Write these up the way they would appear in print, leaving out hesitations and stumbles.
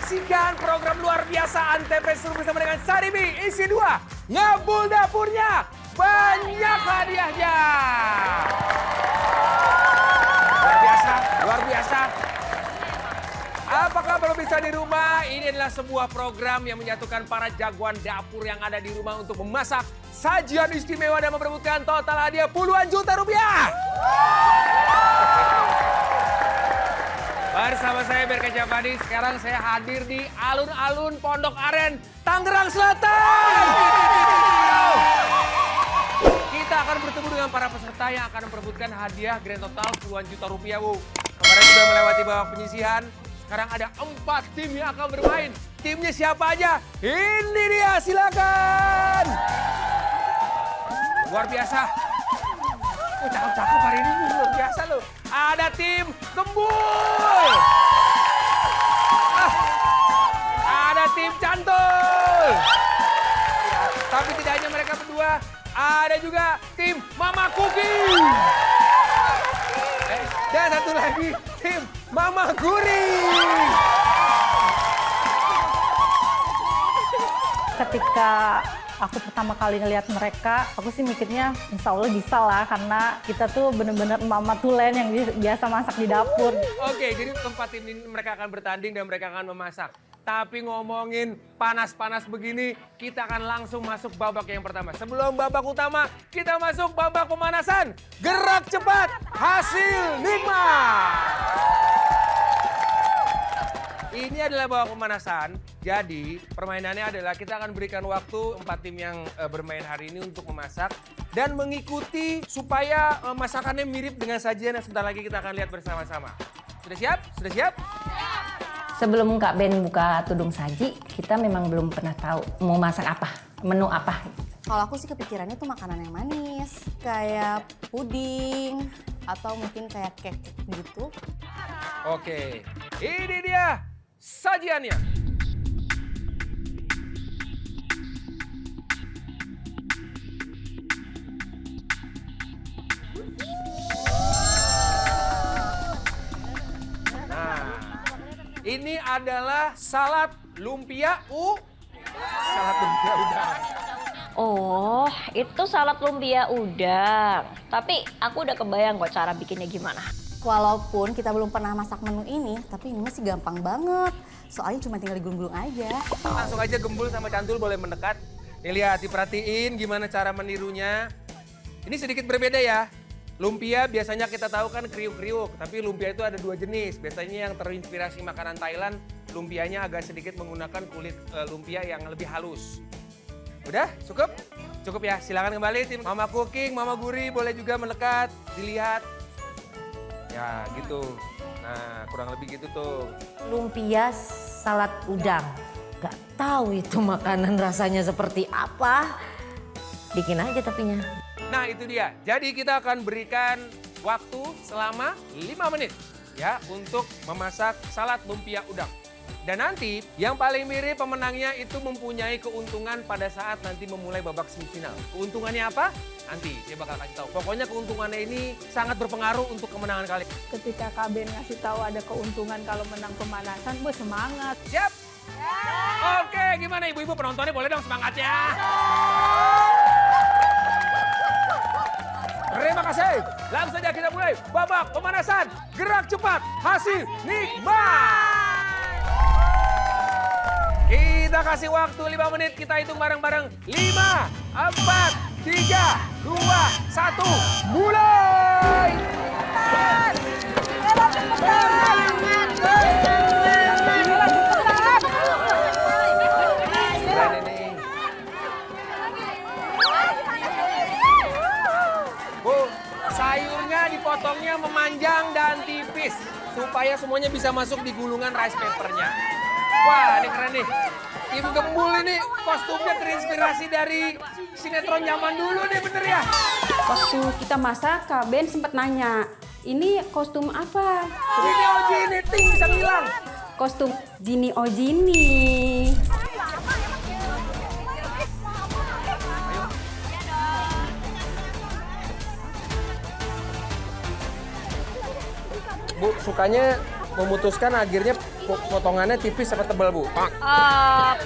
Saksikan program luar biasa Antv Seru bersama dengan Saribi isi 2. Ngebul dapurnya, banyak hadiahnya. Luar biasa, luar biasa. Apakah belum bisa di rumah? Ini adalah sebuah program yang menyatukan para jagoan dapur yang ada di rumah untuk memasak sajian istimewa dan memperebutkan total hadiah puluhan juta rupiah. Bersama saya Berka Japadi, sekarang saya hadir di alun-alun Pondok Aren, Tangerang Selatan. Kita akan bertemu dengan para peserta yang akan memperebutkan hadiah grand total puluhan juta rupiah, Bu. Kemarin sudah melewati babak penyisihan, sekarang ada 4 tim yang akan bermain. Timnya siapa aja? Ini dia, silakan. Luar biasa. Oh, cakep-cakep hari ini, luar biasa loh. Ada tim Gembul. Ada tim Cantul. Tapi tidak hanya mereka berdua, ada juga tim Mama Cooking. Dan satu lagi tim Mama Guri. Ketika aku pertama kali ngelihat mereka, aku sih mikirnya insya Allah bisa lah. Karena kita tuh bener-bener mama tulen yang biasa masak di dapur. Oke, jadi keempat tim ini mereka akan bertanding dan mereka akan memasak. Tapi ngomongin panas-panas begini, kita akan langsung masuk babak yang pertama. Sebelum babak utama, kita masuk babak pemanasan. Gerak cepat, hasil nikmat. Ini adalah babak pemanasan, jadi permainannya adalah kita akan berikan waktu 4 tim yang bermain hari ini untuk memasak dan mengikuti supaya masakannya mirip dengan sajian yang sebentar lagi kita akan lihat bersama-sama. Sudah siap? Sudah siap? Sebelum Kak Ben buka tudung saji, kita memang belum pernah tahu mau masak apa, menu apa. Kalau aku sih kepikirannya tuh makanan yang manis, kayak puding atau mungkin kayak cake gitu. Oke, ini dia sajiannya. Nah, ini adalah salad lumpia salad lumpia udang. Oh, itu salad lumpia udang. Tapi aku udah kebayang kok cara bikinnya gimana. Walaupun kita belum pernah masak menu ini, tapi ini masih gampang banget. Soalnya cuma tinggal digulung-gulung aja. Langsung aja Gembul sama Cantul boleh mendekat. Nih lihat, diperhatiin gimana cara menirunya. Ini sedikit berbeda ya. Lumpia biasanya kita tahu kan kriuk-kriuk, tapi lumpia itu ada 2 jenis. Biasanya yang terinspirasi makanan Thailand, lumpianya agak sedikit menggunakan kulit lumpia yang lebih halus. Udah, cukup? Cukup ya, silakan kembali tim Mama Cooking, Mama Guri boleh juga mendekat, dilihat. Ya gitu, nah kurang lebih gitu tuh. Lumpia salad udang. Gak tahu itu makanan rasanya seperti apa. Bikin aja tapinya. Nah itu dia, jadi kita akan berikan waktu selama 5 menit ya untuk memasak salad lumpia udang. Dan nanti yang paling mirip pemenangnya itu mempunyai keuntungan pada saat nanti memulai babak semifinal. Keuntungannya apa? Nanti saya bakal kasih tahu. Pokoknya keuntungannya ini sangat berpengaruh untuk kemenangan kalian. Ketika Kak Ben ngasih tahu ada keuntungan kalau menang pemanasan, gue semangat. Siap? Oke, gimana ibu-ibu penontonnya boleh dong semangat ya? Terima kasih. Langsung saja kita mulai babak pemanasan. Gerak cepat, hasil nikmat. Kita kasih waktu 5 menit, kita hitung bareng-bareng. 5, 4, 3, 2, 1, mulai! Bu, sayurnya dipotongnya memanjang dan tipis supaya semuanya bisa masuk di gulungan rice papernya. Wah, ini keren nih. Tim Gembul ini kostumnya terinspirasi dari sinetron zaman dulu nih, bener ya? Waktu kita masak, Kak Ben sempat nanya, ini kostum apa? Ini Oji ini ting bisa ngilang. Kostum Jini Ojini. Bu, sukanya memutuskan akhirnya potongannya tipis apa tebal, Bu?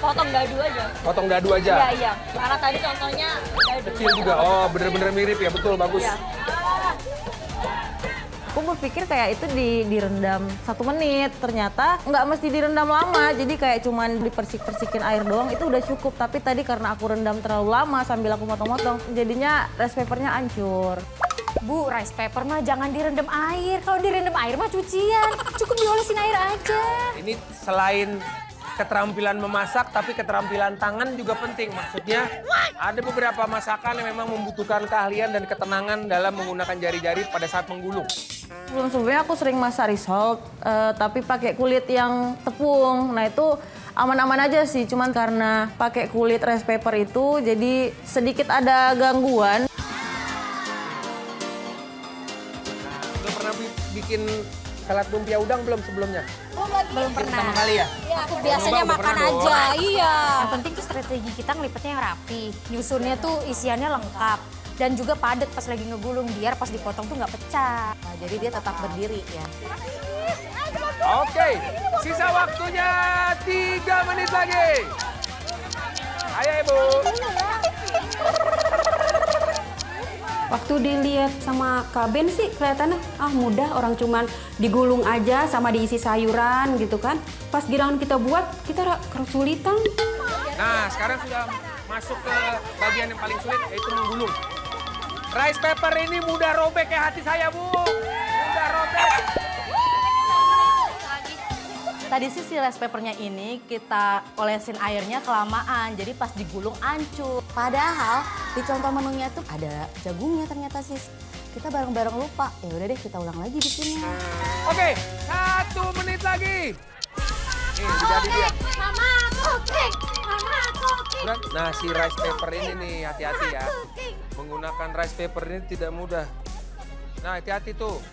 Potong dadu aja. Potong dadu aja? Iya. Karena tadi contohnya dadu. Kecil juga? Oh, bener-bener mirip ya, betul, bagus. Iya. Aku berpikir kayak itu direndam 1 menit, ternyata nggak mesti direndam lama, jadi kayak cuman dipersik-persikin air doang itu udah cukup. Tapi tadi karena aku rendam terlalu lama sambil aku motong-motong, jadinya rice papernya hancur. Bu, rice paper mah jangan direndam air. Kalau direndam air mah cucian. Cukup diolesin air aja. Ini selain keterampilan memasak, tapi keterampilan tangan juga penting. Maksudnya ada beberapa masakan yang memang membutuhkan keahlian dan ketenangan dalam menggunakan jari-jari pada saat menggulung. Sebelum-sebelumnya aku sering masak risol, tapi pakai kulit yang tepung. Nah itu aman-aman aja sih, cuman karena pakai kulit rice paper itu jadi sedikit ada gangguan. Udah pernah bikin salad lumpia udang belum sebelumnya? Belum pernah. Pertama kali ya? Aku biasanya Coba, makan pernah dong. aja, iya. Yang penting tuh strategi kita ngelipetnya yang rapi. Nyusunnya tuh isiannya lengkap. Dan juga padat pas lagi ngegulung, biar pas dipotong tuh nggak pecah. Nah, jadi dia tetap berdiri ya. Oke, sisa waktunya 3 menit lagi. Ayo Ibu. Waktu dilihat sama Kak Ben sih kelihatannya mudah, orang cuman digulung aja sama diisi sayuran gitu kan. Pas giliran kita buat, kita kesulitan. Nah, sekarang sudah masuk ke bagian yang paling sulit, yaitu menggulung. Rice paper ini mudah robek kayak hati saya, Bu. Mudah robek. Tadi sih si rice papernya ini kita olesin airnya kelamaan, jadi pas digulung hancur. Padahal di contoh menunya tuh ada jagungnya ternyata sis. Kita bareng-bareng lupa. Ya udah deh kita ulang lagi bikinnya. Oke, 1 menit lagi. Nih, jadi dia. Mama cooking, mama cooking. Berat. Nah, si rice paper ini nih, hati-hati ya. Menggunakan rice paper ini tidak mudah. Nah, hati-hati tuh.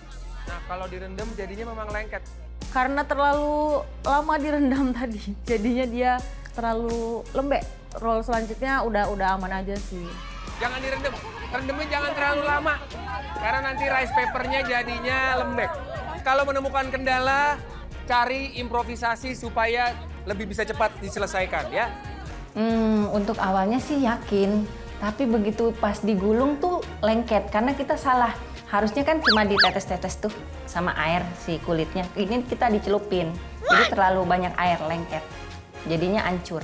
Nah, kalau direndam jadinya memang lengket. Karena terlalu lama direndam tadi, jadinya dia terlalu lembek. Roll selanjutnya udah aman aja sih. Jangan direndam. Rendamnya jangan terlalu lama. Karena nanti rice papernya jadinya lembek. Kalau menemukan kendala, cari improvisasi supaya lebih bisa cepat diselesaikan ya. Untuk awalnya sih yakin, tapi begitu pas digulung tuh lengket karena kita salah. Harusnya kan cuma ditetes-tetes tuh sama air si kulitnya. Ini kita dicelupin, jadi terlalu banyak air lengket. Jadinya hancur.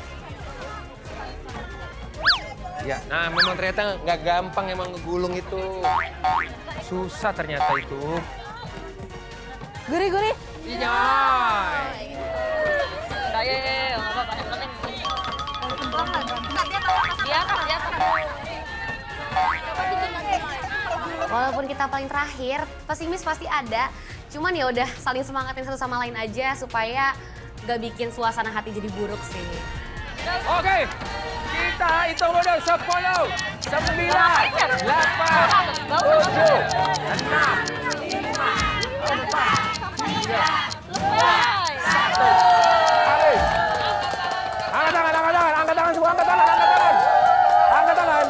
Ya, nah memang ternyata nggak gampang emang ngegulung itu. Susah ternyata itu. Gurih-gurih. Iya. Nggak apa-apa, yang penting. Biar. Walaupun kita paling terakhir, pesimis pasti ada. Cuman ya udah saling semangatin satu sama lain aja supaya gak bikin suasana hati jadi buruk sih. Oke, kita hitung dulu 10, 9, 8, 7, 6, 5, 4, 3, 2, 1. Angkat tangan semua, angkat tangan.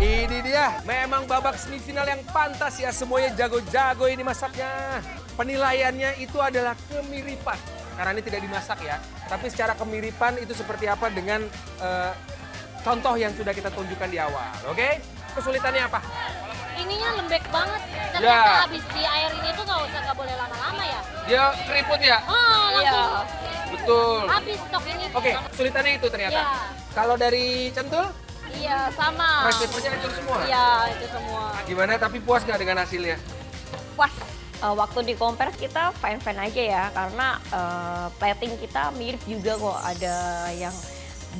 Ini dia, memang babak semifinal yang pantas ya, semuanya jago-jago ini masaknya. Penilaiannya itu adalah kemiripan. Karena ini tidak dimasak ya, tapi secara kemiripan itu seperti apa dengan contoh yang sudah kita tunjukkan di awal, oke? Kesulitannya apa? Ininya lembek banget. Ya. Ternyata habis di air ini tuh nggak boleh lama-lama ya. Dia keriput ya? Langsung Betul. habis stok ini. Oke, kesulitannya itu ternyata. Iya. Kalau dari Centul, Iya, sama. rice papernya hancur semua? Iya, itu semua. Gimana, tapi puas nggak dengan hasilnya? Pas waktu di compare kita fine-fine aja ya, karena plating kita mirip juga kok. Ada yang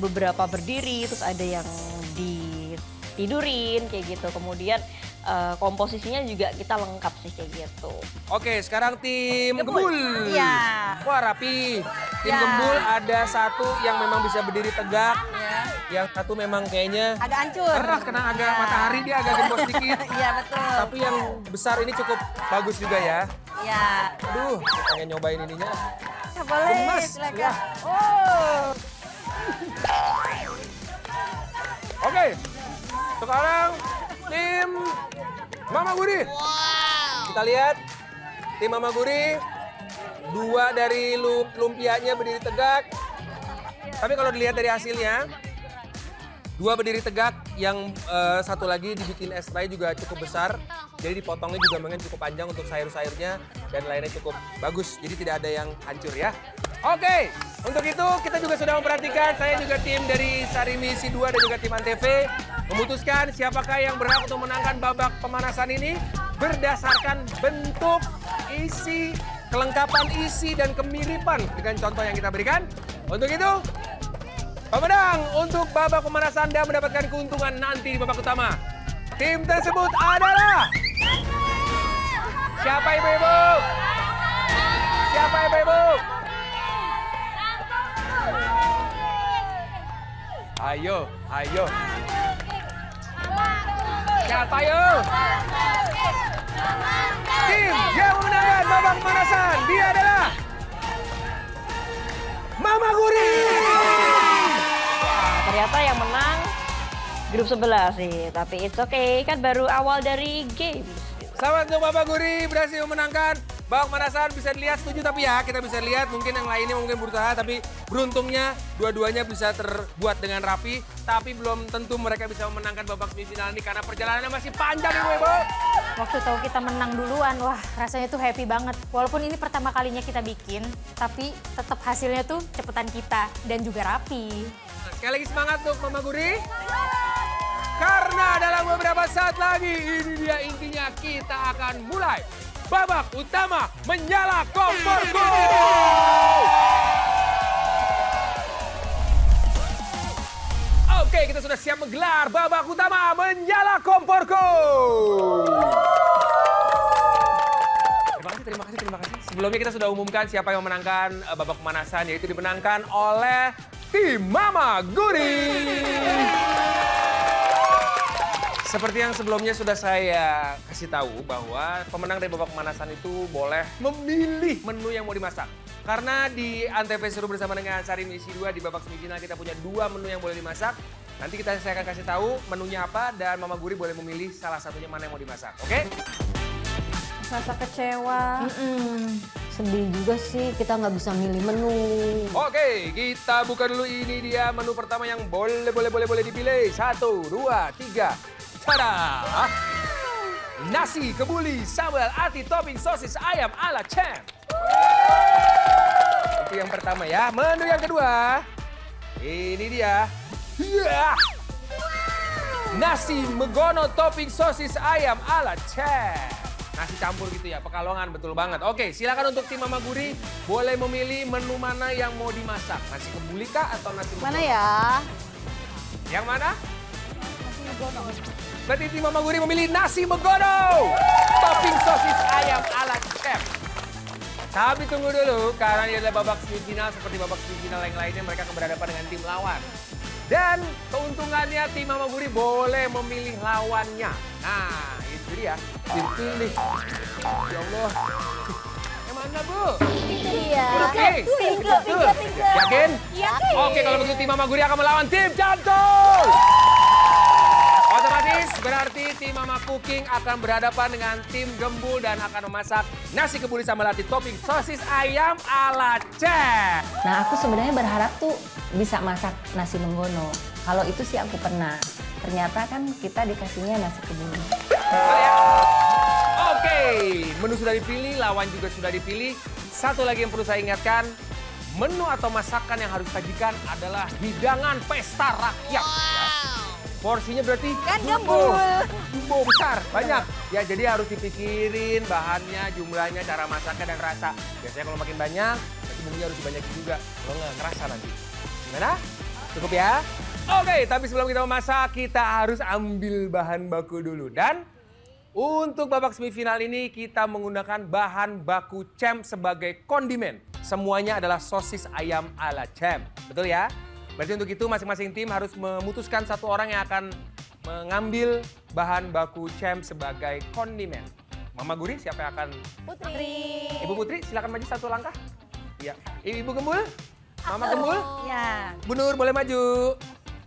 beberapa berdiri, terus ada yang ditidurin kayak gitu. Kemudian komposisinya juga kita lengkap sih kayak gitu. Oke, sekarang tim Gembul. Iya. Wah, rapi. Tim Ya. Gembul ada satu yang memang bisa berdiri tegak. Yang satu memang kayaknya Agak hancur. kena agak matahari, dia agak gembos dikit. Iya betul. Tapi yang besar ini cukup bagus juga ya. Iya. Aduh, pengen nyobain ininya. Boleh, Gemas. silakan. Ya. Oh. Oke, sekarang tim Mama Guri. Kita lihat tim Mama Guri 2 dari lumpianya berdiri tegak. Tapi kalau dilihat dari hasilnya, 2 berdiri tegak, yang satu lagi dibikin es tray juga cukup besar. Jadi dipotongnya juga mungkin cukup panjang untuk sayur-sayurnya dan lainnya cukup bagus. Jadi tidak ada yang hancur ya. Oke, untuk itu kita juga sudah memperhatikan, saya juga tim dari Sarimisi 2 dan juga tim Antv memutuskan siapakah yang berhak untuk menangkan babak pemanasan ini berdasarkan bentuk, isi, kelengkapan isi dan kemiripan dengan contoh yang kita berikan. Untuk itu, pemenang untuk babak pemanasan dan mendapatkan keuntungan nanti di babak utama. Tim tersebut adalah... Siapa ibu-ibu? Siapa ibu-ibu? Ayo, ayo. Siapa ayo? Tim yang memenangkan babak pemanasan, dia adalah... Mama Guri! Ternyata yang menang grup sebelah sih, tapi it's okay, kan baru awal dari game. Selamat untuk Bapak Guri, berhasil memenangkan babak pemanasan. Bisa dilihat, setuju tapi ya, kita bisa lihat mungkin yang lainnya mungkin berusaha, tapi beruntungnya dua-duanya bisa terbuat dengan rapi. Tapi belum tentu mereka bisa memenangkan babak semifinal ini karena perjalanannya masih panjang ibu-ibu. Waktu tahu kita menang duluan, wah rasanya tuh happy banget. Walaupun ini pertama kalinya kita bikin, tapi tetap hasilnya tuh cepetan kita dan juga rapi. Sekali lagi semangat untuk Mama Guri. Karena dalam beberapa saat lagi, ini dia intinya, kita akan mulai babak utama menyala komporku. Oke, kita sudah siap menggelar babak utama menyala komporku. Terima kasih. Sebelumnya kita sudah umumkan siapa yang memenangkan babak pemanasan, yaitu dimenangkan oleh tim Mama Guri. Seperti yang sebelumnya sudah saya kasih tahu bahwa pemenang dari babak pemanasan itu boleh memilih menu yang mau dimasak. Karena di Antv Seru bersama dengan Sarimisi 2 di babak semifinal kita punya 2 menu yang boleh dimasak. Nanti saya akan kasih tahu menunya apa dan Mama Guri boleh memilih salah satunya mana yang mau dimasak. Oke? Rasa kecewa. Sedih juga sih kita nggak bisa milih menu. Oke, kita buka dulu. Ini dia menu pertama yang boleh dipilih. 1, 2, 3. Tada! Nasi kebuli sambal ati topping sosis ayam ala champ. Itu yang pertama ya. Menu yang kedua. Ini dia. Nasi megono topping sosis ayam ala champ. Nasi campur gitu ya, Pekalongan, betul banget. Oke, silakan untuk tim Mama Guri boleh memilih menu mana yang mau dimasak. Nasi kebuli kah atau nasi megono? Mana ya? Yang mana? Nasi megono. Berarti tim Mama Guri memilih nasi megono. Topping sosis ayam ala chef. Tapi tunggu dulu, karena ini adalah babak semifinal. Seperti babak semifinal yang lainnya, mereka akan berhadapan dengan tim lawan. Dan keuntungannya tim Mama Guri boleh memilih lawannya. Nah, itu dia. Dipilih. Ya Allah. Yang mana, Bu? Itu dia. Oke. Yakin? Yakin. Oke, kalau begitu tim Mama Guri akan melawan tim Jantung. Otomatis berarti tim Mama Cooking akan berhadapan dengan tim Gembul dan akan memasak nasi kebuli sambal ati topping sosis ayam ala chef. Nah, aku sebenarnya berharap tuh bisa masak nasi menggono. Kalau itu sih aku pernah. Ternyata kan kita dikasihnya nasi kebuli. Oke, menu sudah dipilih, lawan juga sudah dipilih. Satu lagi yang perlu saya ingatkan, menu atau masakan yang harus disajikan adalah hidangan pesta rakyat. Ya. Porsinya berarti Kan Gembul. jumbo besar, banyak. Ya, jadi harus dipikirin bahannya, jumlahnya, cara masaknya, dan rasa. Biasanya kalau makin banyak, berarti bumbunya harus dibanyakin juga. Kalau nggak, ngerasa nanti. Gimana? Cukup ya? Oke, tapi sebelum kita memasak, kita harus ambil bahan baku dulu. Dan untuk babak semifinal ini, kita menggunakan bahan baku champ sebagai kondimen. Semuanya adalah sosis ayam ala champ. Betul ya? Berarti untuk itu masing-masing tim harus memutuskan satu orang yang akan mengambil bahan baku champ sebagai kondimen. Mama Guri, siapa yang akan? Putri. Ibu Putri, silakan maju satu langkah. Iya. Ibu Gembul? Mama Gembul? Ya. Bu Nur, boleh maju.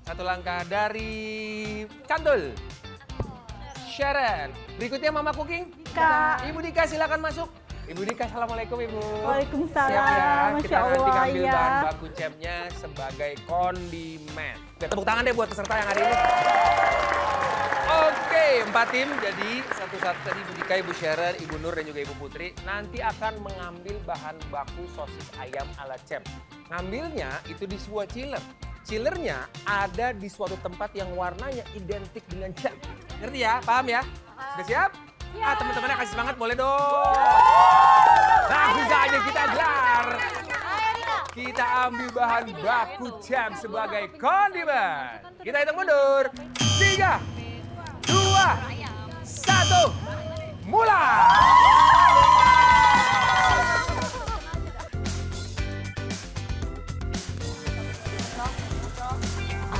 Satu langkah dari Cantul. Sharon. Berikutnya Mama Cooking. Dika. Ibu Dika, silakan masuk. Ibu Dika, assalamualaikum Ibu. Waalaikumsalam, Siap ya, Masya kita nanti Allah, ngambil ya. bahan baku cemnya sebagai kondimen. Oke, tepuk tangan deh buat peserta yang hari ini. Oke, 4 tim. Jadi satu-satu tadi Ibu Dika, Ibu Sharon, Ibu Nur, dan juga Ibu Putri nanti akan mengambil bahan baku sosis ayam ala cem. Ngambilnya itu di sebuah chiller. Chillernya ada di suatu tempat yang warnanya identik dengan cem. Ngerti ya? Paham ya? Sudah siap? Teman-temannya kasih semangat, boleh dong. Langsung saja kita gelar. Kita ambil bahan baku cem sebagai kondimen. Kita hitung mundur. 3, 2, 1, mulai!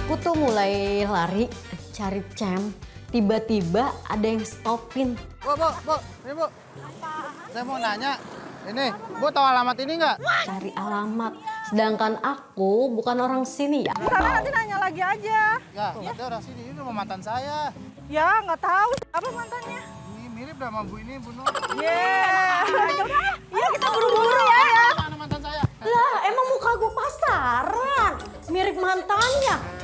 Aku tuh mulai lari cari cem, tiba-tiba ada yang stopin. Bu, ini Bu. Saya mau nanya, ini Bu tahu alamat ini nggak? Cari alamat. Sedangkan aku bukan orang sini ya. Sana nanti nanya lagi aja. Ya, ada orang sini, ini rumah mantan saya. Ya, nggak tahu. Apa mantannya? Ini mirip sama Bu ini, Bu Nur. Iya, kita buru-buru ya. Mana mantan saya? Lah, emang muka gue pasaran. Mirip mantannya.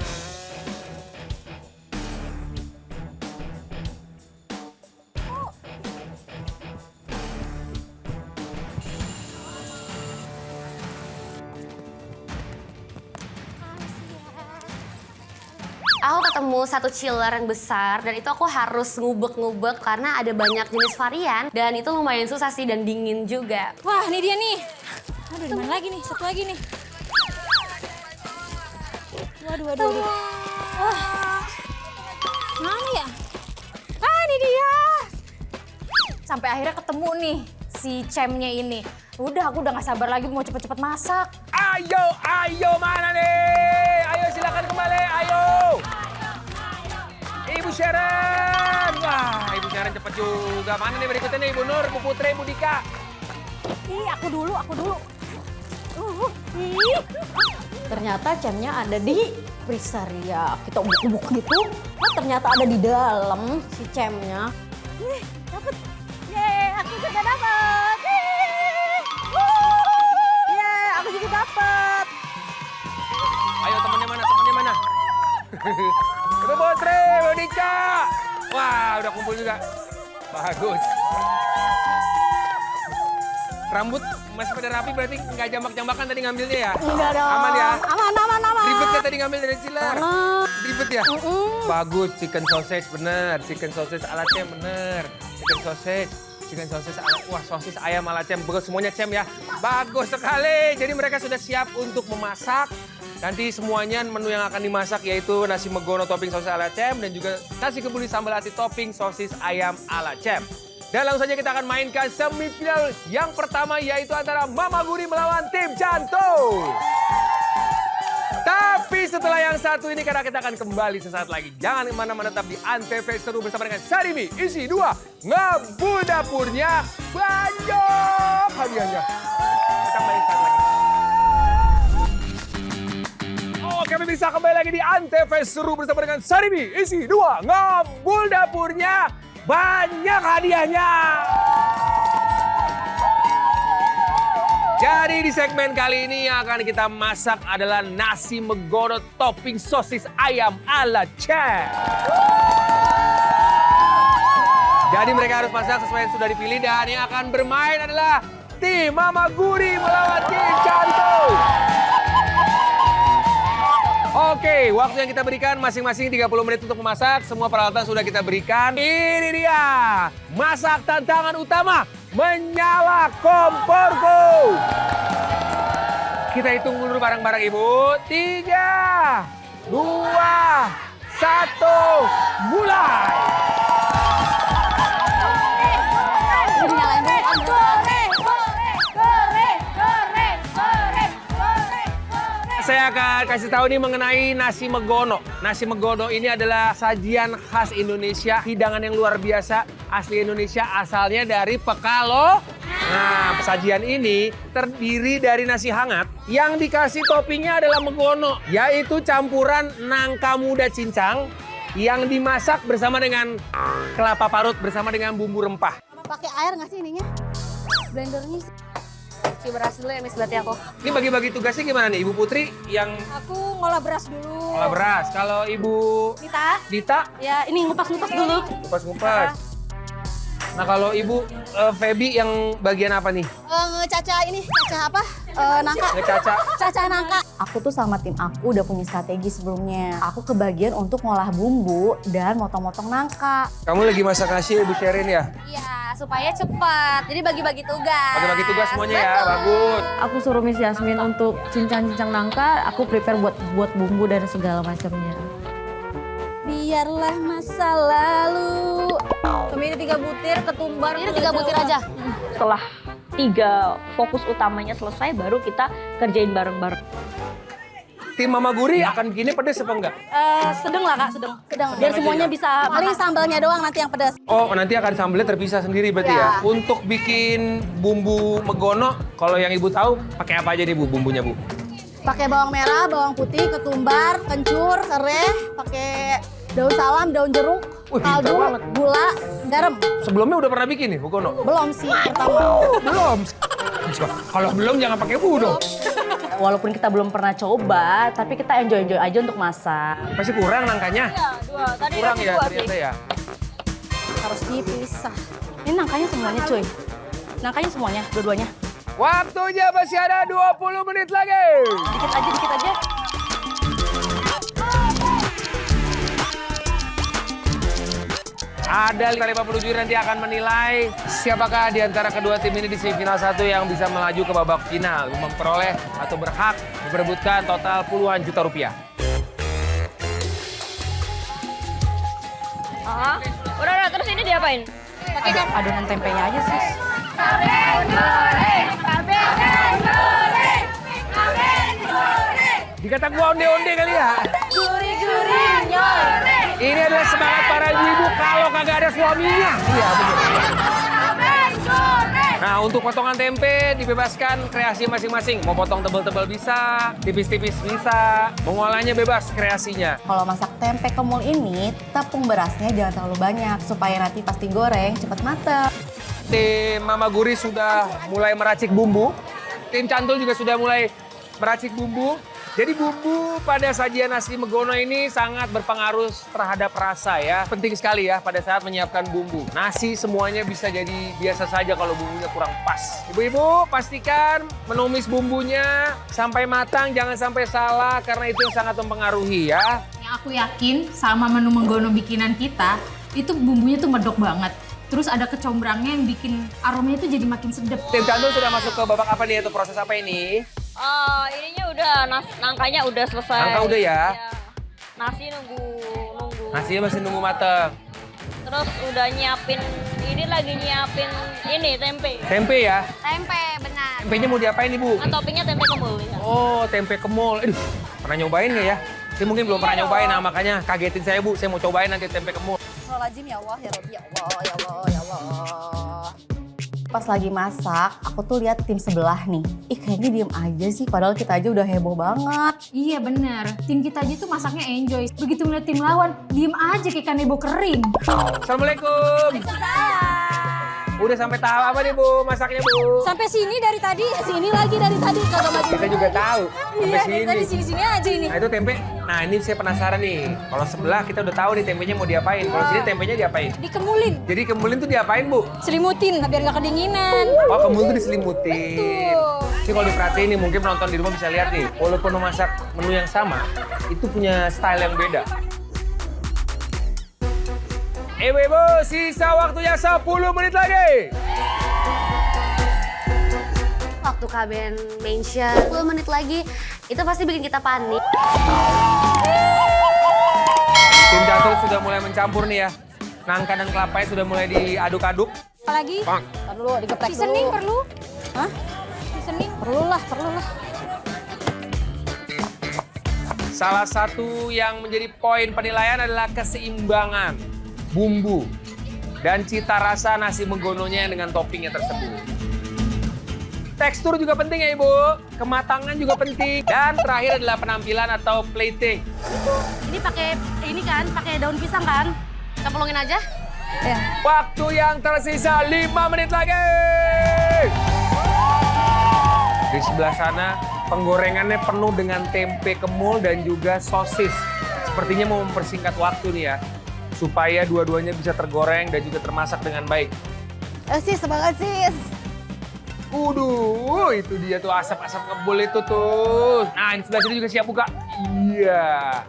Aku ketemu satu chiller yang besar dan itu aku harus ngubek-ngubek karena ada banyak jenis varian dan itu lumayan susah sih dan dingin juga. Wah, ini dia nih. Aduh, di mana lagi nih? Satu lagi nih. Waduh. Wah. Mana ya? Ah, ini dia. Sampai akhirnya ketemu nih si cemnya ini. Udah, aku udah gak sabar lagi mau cepet-cepet masak. Ayo, mana nih? Ayo silakan kembali, ayo. Ibu Sharon. Wah, Ibu Sharon cepet juga. Mana nih berikutnya nih, Ibu Nur, Bu Putri, Bu Dika. Ih, aku dulu. Ternyata cemnya ada di freezer ya. Kita ubuk-ubuk gitu. Oh, ternyata ada di dalam si cemnya. Dapet. Yeay, aku juga dapet. Yeay, aku juga dapet. Ayo temennya mana? Ibu Putri, Bu Dika. Wah, udah kumpul juga. Bagus. Rambut masih pada rapi berarti nggak jambak-jambakan tadi ngambilnya ya? Enggak dong. Aman ya? Aman. Ribet ya tadi ngambil dari chiller? Ribet ya? Bagus, chicken sausage bener. Chicken sausage ala cem bener. Chicken sausage ala, wah sosis ayam ala cem. Bagus, semuanya cem ya. Bagus sekali. Jadi mereka sudah siap untuk memasak. Nanti semuanya menu yang akan dimasak yaitu nasi megono topping sosis ala cem dan juga nasi kebuli sambal ati topping sosis ayam ala cem. Dan langsung saja kita akan mainkan semifinal yang pertama yaitu antara Mama Guri melawan tim Jantung. Tapi setelah yang satu ini karena kita akan kembali sesaat lagi. Jangan kemana-mana, tetap di Antv seru bersama dengan Sarimi. Isi 2, ngebul dapurnya, banyak hadiahnya. Kita kembali sesaat lagi. Kami bisa kembali lagi di Antv seru bersama dengan Sarimi. Isi 2, ngebul dapurnya, banyak hadiahnya. Jadi di segmen kali ini yang akan kita masak adalah nasi megono topping sosis ayam ala cem. Jadi mereka harus masak sesuai yang sudah dipilih dan yang akan bermain adalah tim Mama Guri melawan tim Jantung. Oke, waktu yang kita berikan masing-masing 30 menit untuk memasak. Semua peralatan sudah kita berikan. Ini dia, masak tantangan utama, menyala komporku. Kita hitung mundur bareng-bareng Ibu. 3, 2, 1, mulai. Saya akan kasih tahu nih mengenai nasi megono. Nasi megono ini adalah sajian khas Indonesia, hidangan yang luar biasa, asli Indonesia, asalnya dari Pekalo. Nah, sajian ini terdiri dari nasi hangat yang dikasih toppingnya adalah megono, yaitu campuran nangka muda cincang yang dimasak bersama dengan kelapa parut bersama dengan bumbu rempah. Pakai air nggak sih ininya? Blendernya sih. Cuci beras dulu ya Miss berarti aku. Ini bagi-bagi tugasnya gimana nih? Ibu Putri yang Aku ngolah beras dulu. olah beras. Kalau Ibu Dita Ya ini ngupas-ngupas dulu. ngupas-ngupas. Nah kalau Ibu Feby yang bagian apa nih? Caca apa? Nangka. Ngecaca. Caca nangka. Aku tuh sama tim aku udah punya strategi sebelumnya. Aku kebagian untuk ngolah bumbu dan motong-motong nangka. Kamu lagi masak nasi Ibu Sherin ya? Iya, supaya cepat. Jadi bagi-bagi tugas. Bagi-bagi tugas semuanya ya, Betul. bagus. Aku suruh Miss Yasmin untuk cincang-cincang nangka, aku prepare buat bumbu dan segala macamnya. Biarlah masa lalu. Kemiri 3 butir, ketumbar. Ini 3 butir aja. Setelah 3 fokus utamanya selesai, baru kita kerjain bareng-bareng. Tim Mama Guri akan bikinnya pedes apa enggak? Sedang lah Kak, sedang. Sedang. Biar semuanya bisa Paling sambalnya doang nanti yang pedas. Oh, nanti akan sambelnya terpisah sendiri berarti ya? Untuk bikin bumbu megono, kalau yang Ibu tahu, pakai apa aja nih Bu bumbunya Bu? Pakai bawang merah, bawang putih, ketumbar, kencur, serai, pakai daun salam, daun jeruk, Wih, pintar kaldu, banget. gula, garam. Sebelumnya udah pernah bikin nih megono? Belum sih pertama. Belum. Kalau belum jangan pakai Bu dong. Walaupun kita belum pernah coba, tapi kita enjoy aja untuk masak. Masih kurang nangkanya? Ya, 2. Tadi Kurang kasih ya 2 ternyata sih. ya? Harus dipisah. Ini nangkanya semuanya cuy. Nangkanya semuanya, dua-duanya. Waktunya masih ada 20 menit lagi. Dikit aja. Ada 50 juri nanti akan menilai siapakah di antara kedua tim ini di semifinal 1 yang bisa melaju ke babak final, memperoleh atau berhak memperebutkan total puluhan juta rupiah. Udah, terus ini diapain? Adonan tempenya aja sis. Dikata gua onde-onde kali ya. Ini adalah semangat para ibu-ibu kalau kagak ada suaminya. Iya betul. Nah untuk potongan tempe dibebaskan kreasi masing-masing. Mau potong tebal-tebal bisa, tipis-tipis bisa. Mengolahnya bebas kreasinya. Kalau masak tempe kemul ini, tepung berasnya jangan terlalu banyak supaya nanti pas digoreng cepat matang. Tim Mama Guri sudah mulai meracik bumbu. Tim Cantul juga sudah mulai meracik bumbu. Jadi bumbu pada sajian nasi megono ini sangat berpengaruh terhadap rasa ya. Penting sekali ya pada saat menyiapkan bumbu. Nasi semuanya bisa jadi biasa saja kalau bumbunya kurang pas. Ibu-ibu pastikan menumis bumbunya sampai matang, jangan sampai salah karena itu yang sangat mempengaruhi ya. Yang aku yakin sama menu menggono bikinan kita, itu bumbunya tuh medok banget. Terus ada kecombrangnya yang bikin aromanya tuh jadi makin sedap. Tim Cantul sudah masuk ke babak apa nih? Itu proses apa ini? Ininya udah, nangkanya udah selesai. Nangka udah ya? Iya. Nasi nunggu. Nasinya masih nunggu matang. Terus udah nyiapin, ini lagi nyiapin ini tempe. Tempe ya? Tempe, benar. Tempenya mau diapain nih Bu? Toppingnya tempe kemul. Ya. Oh, tempe kemul. Aduh, pernah nyobain nggak ya? Saya mungkin belum pernah nyobain, nah makanya kagetin saya Bu. Saya mau cobain nanti tempe kemul. Astagfirullahaladzim, ya Allah, ya Rabbi, ya Allah, ya Allah, ya Allah. Pas lagi masak, aku tuh lihat tim sebelah nih. Ih kayaknya diem aja sih, padahal kita aja udah heboh banget. Iya bener, tim kita aja tuh masaknya enjoy. Begitu ngeliat tim lawan, diem aja kayak kanebo kering. Assalamualaikum. Udah sampai tahap apa nih Bu masaknya Bu? Sampai sini dari tadi, sini lagi dari tadi. Kagak maju. Kita juga tahu. Sampai Iya, dari sini. tadi sini-sini aja ini. Nah itu tempe. Nah ini saya penasaran nih. Kalau sebelah kita udah tahu nih tempenya mau diapain. Kalau sini tempenya diapain? Dikemulin, Jadi kemulin tuh diapain Bu? selimutin biar nggak kedinginan. Oh kemul tuh diselimutin. Betul. Ini kalau diperhatiin nih mungkin penonton di rumah bisa lihat nih. Walaupun memasak menu yang sama, itu punya style yang beda. Ibu-ibu, sisa waktunya 10 menit lagi. Waktu Kaben mention 10 menit lagi, itu pasti bikin kita panik. Tim Catur sudah mulai mencampur nih ya. Nangka dan kelapanya sudah mulai diaduk-aduk. Apalagi? Bang. Dulu, digeprek dulu. Seasoning perlu? Hah? Seasoning? Perlu lah. Salah satu yang menjadi poin penilaian adalah keseimbangan bumbu dan cita rasa nasi megononya dengan toppingnya tersebut. Tekstur juga penting ya Ibu, kematangan juga penting, dan terakhir adalah penampilan atau plating. Ini pakai pakai daun pisang kan? Cemplungin aja. Waktu yang tersisa 5 menit lagi. Di sebelah sana penggorengannya penuh dengan tempe kemul dan juga sosis. Sepertinya mau mempersingkat waktu nih ya. Supaya dua-duanya bisa tergoreng dan juga termasak dengan baik. Sis, semangat sis. Itu dia tuh asap-asap kebul itu tuh. Nah, ini sebelah sini juga siap buka. Iya.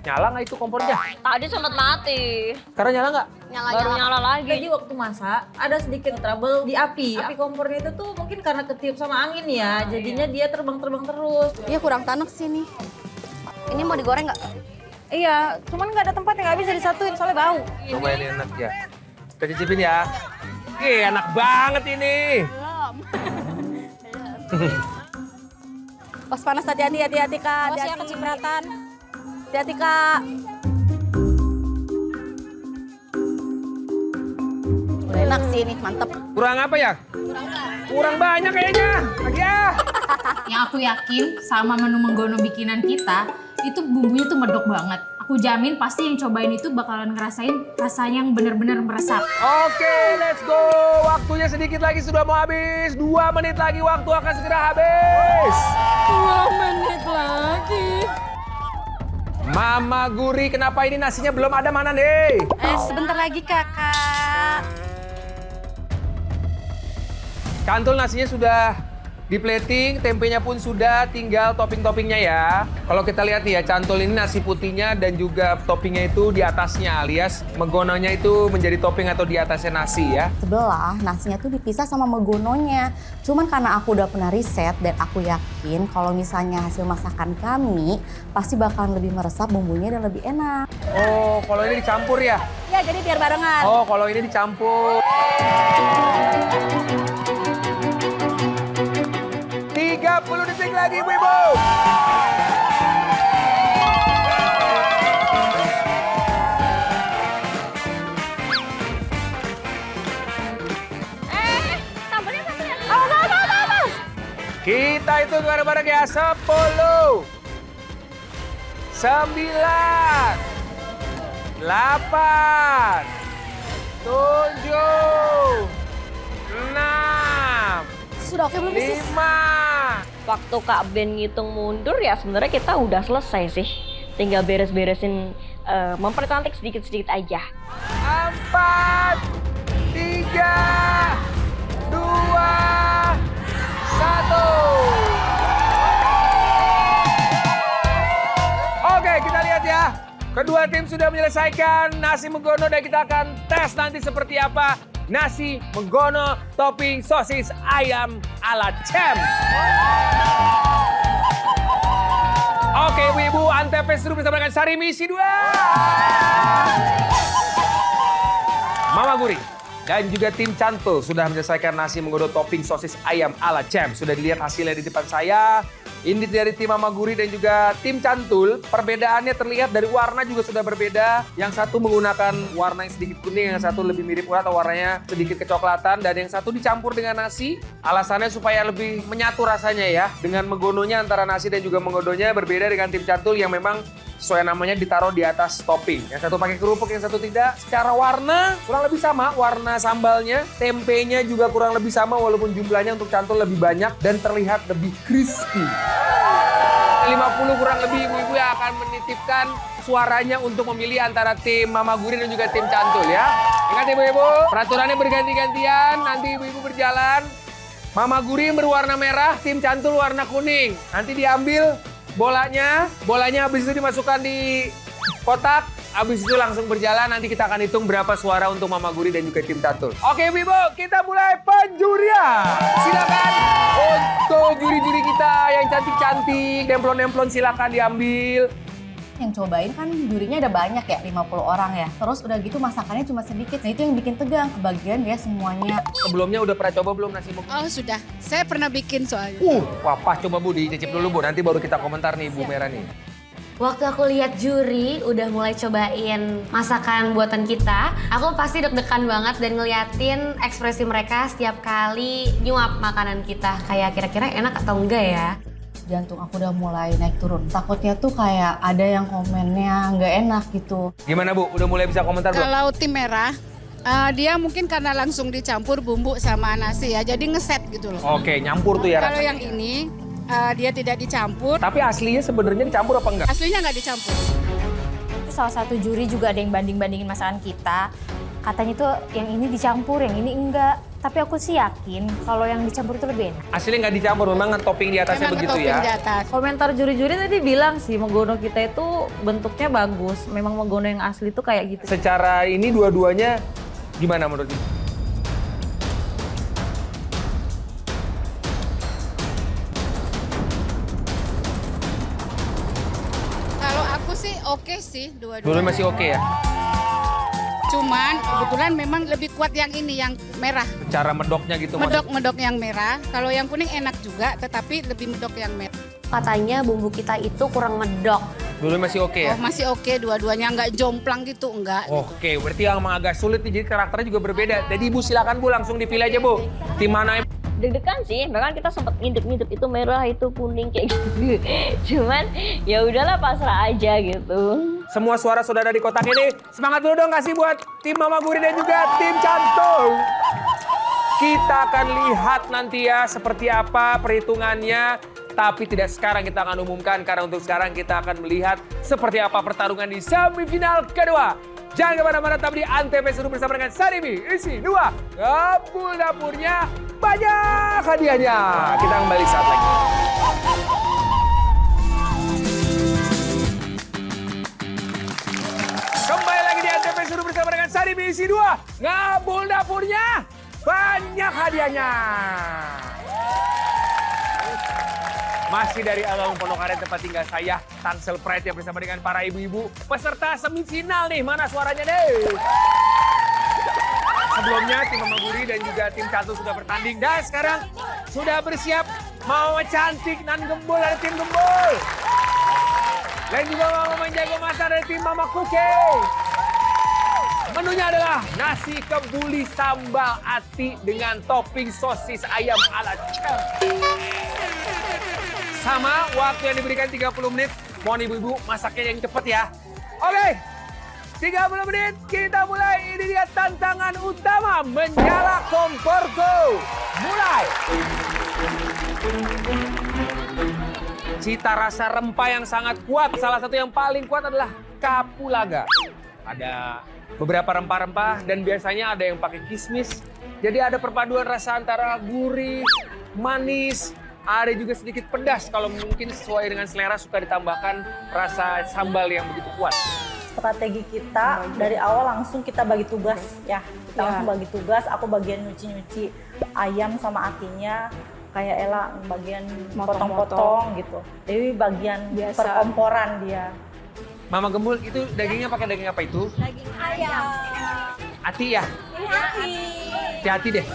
Nyala nggak itu kompornya? Tadi sempat mati. Sekarang nyala nggak? Baru nyala lagi. Tadi waktu masak ada sedikit trouble di api. Api kompornya itu tuh mungkin karena ketiup sama angin ya. Jadinya dia terbang-terbang terus. Iya kurang tanek sih nih. Ini mau digoreng nggak? Iya, cuman nggak ada tempat yang nggak bisa disatuin soalnya bau. Coba ini enak ya. Kita cicipin ya. Enak banget ini. Pas panas hati-hati Kak. Awas ya kecipratan. Hati-hati Kak. Udah enak sih ini, mantep. Kurang apa ya? Kurang banyak kayaknya. Lagi ya. Yang aku yakin sama menu menggono bikinan kita, itu bumbunya tuh medok banget. Aku jamin pasti yang cobain itu bakalan ngerasain rasanya yang bener-bener meresap. Oke, let's go. Waktunya sedikit lagi sudah mau habis. 2 menit lagi waktu akan segera habis. 2 menit lagi. Mama Guri, kenapa ini nasinya belum ada mana nih? Sebentar lagi kakak. Cantul nasinya sudah di plating, tempenya pun sudah, tinggal topping-toppingnya ya. Kalau kita lihat nih ya, cantul ini nasi putihnya dan juga toppingnya itu di atasnya, alias megononya itu menjadi topping atau di atasnya nasi ya. Sebelah nasinya tuh dipisah sama megononya. Cuman karena aku udah pernah riset dan aku yakin kalau misalnya hasil masakan kami pasti bakalan lebih meresap bumbunya dan lebih enak. Oh, kalau ini dicampur ya? Ya jadi biar barengan. Oh, kalau ini dicampur. 30 detik lagi, ibu-ibu. Sambalnya. Kita itu bareng-bareng ya. 10, 9, 8, 7, 6, Sudah oke belum sis? 5. Waktu Kak Ben ngitung mundur ya sebenarnya kita udah selesai sih. Tinggal beres-beresin, mempercantik sedikit-sedikit aja. 4, 3, 2, 1. Oke, kita lihat ya. Kedua tim sudah menyelesaikan nasi menggono dan kita akan tes nanti seperti apa nasi menggono topping sosis ayam ala Cem. Oke, ibu-ibu, Antv seru bersama dengan Sari Misi 2. Mama Guri dan juga tim Cantul sudah menyelesaikan nasi menggono topping sosis ayam ala Cem. Sudah dilihat hasilnya di depan saya. Ini dari tim Mama Guri dan juga tim Cantul. Perbedaannya terlihat dari warna juga sudah berbeda. Yang satu menggunakan warna yang sedikit kuning, yang satu lebih mirip urat atau warnanya sedikit kecoklatan. Dan yang satu dicampur dengan nasi. Alasannya supaya lebih menyatu rasanya ya. Dengan menggononya antara nasi dan juga menggononya berbeda dengan tim Cantul yang memang sesuai namanya ditaruh di atas topping. Yang satu pakai kerupuk, yang satu tidak. Secara warna kurang lebih sama, warna sambalnya, tempenya juga kurang lebih sama walaupun jumlahnya untuk Cantul lebih banyak dan terlihat lebih crispy. 50 kurang lebih ibu-ibu yang akan menitipkan suaranya untuk memilih antara tim Mama Guri dan juga tim Cantul ya. Ingat ibu-ibu, peraturannya berganti-gantian, nanti ibu-ibu berjalan. Mama Guri berwarna merah, tim Cantul warna kuning. Nanti diambil bolanya habis itu dimasukkan di kotak, habis itu langsung berjalan. Nanti kita akan hitung berapa suara untuk Mama Guri dan juga tim Cantul. Oke ibu-ibu, kita mulai penjurian. Silakan untuk juri-juri kita yang cantik-cantik, demplon-demplon silakan diambil. Yang cobain kan jurinya ada banyak ya, 50 orang ya. Terus udah gitu masakannya cuma sedikit. Nah itu yang bikin tegang, kebagian dia semuanya. Sebelumnya udah pernah coba belum nasi menggono? Oh sudah, saya pernah bikin soalnya. Wah pas coba Bu, dicicip dulu Bu, nanti baru kita komentar nih Bu Merah nih. Waktu aku lihat juri udah mulai cobain masakan buatan kita, aku pasti deg-degan banget dan ngeliatin ekspresi mereka setiap kali nyuap makanan kita. Kayak kira-kira enak atau enggak ya? Jantung aku udah mulai naik turun. Takutnya tuh kayak ada yang komennya nggak enak gitu. Gimana Bu, udah mulai bisa komentar Bu? Kalau tim merah, Dia mungkin karena langsung dicampur bumbu sama nasi ya, jadi ngeset gitu loh. Oke, nyampur tuh ya Kalau rasanya. yang ini dia tidak dicampur. Tapi aslinya sebenarnya dicampur apa enggak? Aslinya nggak dicampur. Salah satu juri juga ada yang banding-bandingin masakan kita. Katanya tuh yang ini dicampur, yang ini enggak. Tapi aku sih yakin kalau yang dicampur itu lebih enak. Aslinya nggak dicampur, memang topping di atasnya Memang begitu topping ya. di atas. Komentar juri-juri tadi bilang sih megono kita itu bentuknya bagus. Memang megono yang asli itu kayak gitu. Secara ini dua-duanya gimana menurut Ibu? Kalau aku sih oke sih dua-duanya. Dulu masih oke ya? Cuman kebetulan memang lebih kuat yang ini, yang merah. Cara medoknya gitu. Medok yang merah. Kalau yang kuning enak juga, tetapi lebih medok yang merah. Katanya bumbu kita itu kurang medok. Dulu masih oke ya? Oh masih oke dua-duanya, nggak jomplang gitu, enggak. Oke, berarti yang emang agak sulit nih, jadi karakternya juga berbeda. Jadi Ibu silakan Bu, langsung dipilih aja Bu. Tim mana? Deg-degan sih, bahkan kita sempat ngintip-ngintip itu merah, itu kuning kayak gitu. Cuman ya udahlah pasrah aja gitu. Semua suara sudah ada di kotak ini. Semangat dulu dong kasih buat tim Mama Guri dan juga tim Cantung. Kita akan lihat nanti ya seperti apa perhitungannya. Tapi tidak sekarang kita akan umumkan karena untuk sekarang kita akan melihat seperti apa pertarungan di semifinal kedua. Jangan kemana-mana, tetap di Antv seru bersama dengan Sarimi. Isi 2. Ngabul dapurnya, banyak hadiahnya. Kita kembali saat lagi. Kembali lagi di Antv seru bersama dengan Sarimi. Isi 2. Ngabul dapurnya, banyak hadiahnya. Masih dari Alun Pondok Aren tempat tinggal saya, Tangsel Pride yang bersama dengan para ibu-ibu peserta semifinal nih. Mana suaranya deh? Sebelumnya tim Mama Guri dan juga tim Cantung sudah bertanding dan sekarang sudah bersiap Mama Cantik dan Gembul dari tim Gembul. Dan juga Mama Jago Masak dari tim Mama Kuke. Menunya adalah nasi kebuli sambal ati dengan topping sosis ayam ala chef. Sama waktu yang diberikan 30 menit. Mohon ibu-ibu masaknya yang cepat ya. Oke, 30 menit kita mulai. Ini dia tantangan utama. Menyala kompor go. Mulai. Cita rasa rempah yang sangat kuat. Salah satu yang paling kuat adalah kapulaga. Ada beberapa rempah-rempah dan biasanya ada yang pakai kismis. Jadi ada perpaduan rasa antara gurih, manis, ada juga sedikit pedas kalau mungkin sesuai dengan selera suka ditambahkan rasa sambal yang begitu kuat. Strategi kita dari awal langsung kita bagi tugas ya. Kita langsung bagi tugas, aku bagian nyuci-nyuci ayam sama atinya. Kayak Ella bagian potong-potong gitu. Dewi bagian perkomporan dia. Mama Gembul itu dagingnya pakai daging apa itu? Daging ayam. Ati ya? Hati-hati deh.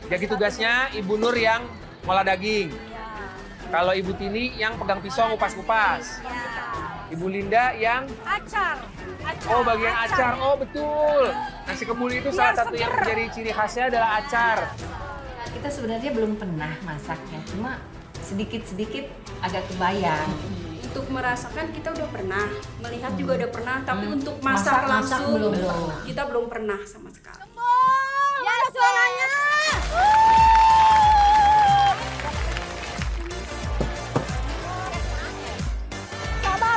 Jadi tugasnya Ibu Nur yang ngolah daging. Kalau Ibu Tini yang pegang pisau ngupas-ngupas. Ibu Linda yang Acar. oh bagian acar. Oh betul. Nasi kebuli itu salah satu yang menjadi ciri khasnya adalah acar. Kita sebenarnya belum pernah masaknya, cuma sedikit-sedikit agak kebayang. Untuk merasakan kita udah pernah, melihat juga udah pernah, tapi untuk masak langsung belum. kita belum pernah sama sekali. Ya suaranya.